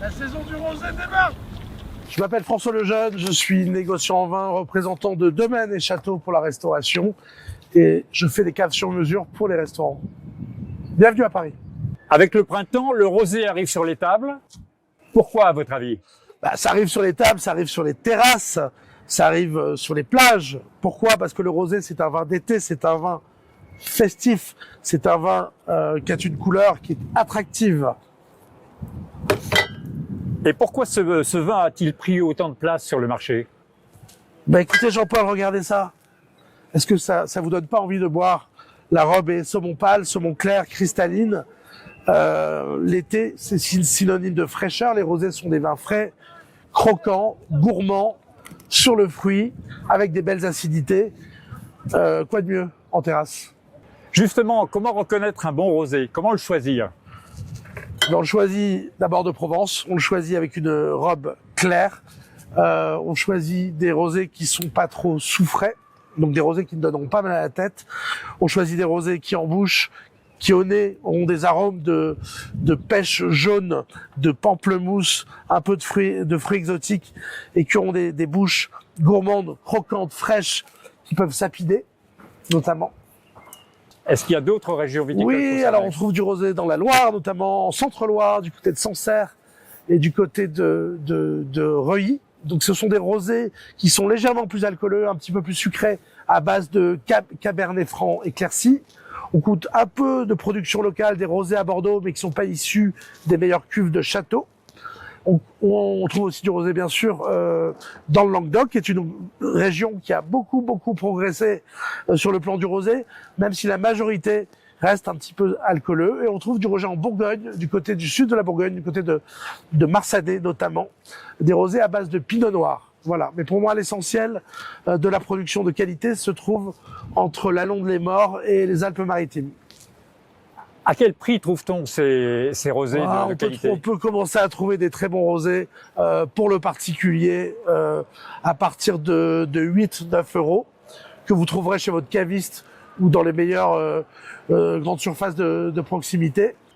La saison du rosé démarre. Je m'appelle François Lejeune, je suis négociant en vin, représentant de domaines et châteaux pour la restauration et je fais des caves sur mesure pour les restaurants. Bienvenue à Paris. Avec le printemps, le rosé arrive sur les tables. Pourquoi, à votre avis? Ça arrive sur les tables, ça arrive sur les terrasses, ça arrive sur les plages. Pourquoi? Parce que le rosé, c'est un vin d'été, c'est un vin festif, c'est un vin qui a une couleur qui est attractive. Et pourquoi ce vin a-t-il pris autant de place sur le marché? Écoutez Jean-Paul, regardez ça. Est-ce que ça vous donne pas envie de boire? La robe est saumon pâle, saumon clair, cristalline. L'été, c'est synonyme de fraîcheur. Les rosés sont des vins frais, croquants, gourmands, sur le fruit, avec des belles acidités. Quoi de mieux en terrasse? Justement, comment reconnaître un bon rosé? Comment le choisir? On le choisit d'abord de Provence, on le choisit avec une robe claire, on choisit des rosés qui sont pas trop soufrés, donc des rosés qui ne donneront pas mal à la tête. On choisit des rosés qui en bouche, qui au nez ont des arômes de pêche jaune, de pamplemousse, un peu de fruits exotiques et qui ont des bouches gourmandes, croquantes, fraîches, qui peuvent sapider, notamment. Est-ce qu'il y a d'autres régions viticoles? Oui, alors on trouve du rosé dans la Loire, notamment en Centre-Loire, du côté de Sancerre et du côté de Reuilly. Donc ce sont des rosés qui sont légèrement plus alcooleux, un petit peu plus sucrés, à base de Cabernet Franc éclairci. On coûte un peu de production locale, des rosés à Bordeaux, mais qui sont pas issus des meilleures cuves de château. On trouve aussi du rosé, bien sûr, dans le Languedoc, qui est une région qui a beaucoup progressé sur le plan du rosé, même si la majorité reste un petit peu alcooleux. Et on trouve du rosé en Bourgogne, du côté du sud de la Bourgogne, du côté de Marsanais notamment, des rosés à base de pinot noir. Voilà. Mais pour moi, l'essentiel de la production de qualité se trouve entre la Londe-les-Morts et les Alpes-Maritimes. À quel prix trouve-t-on ces rosés de qualité? On peut commencer à trouver des très bons rosés pour le particulier à partir de 8-9 euros que vous trouverez chez votre caviste ou dans les meilleures grandes surfaces de proximité.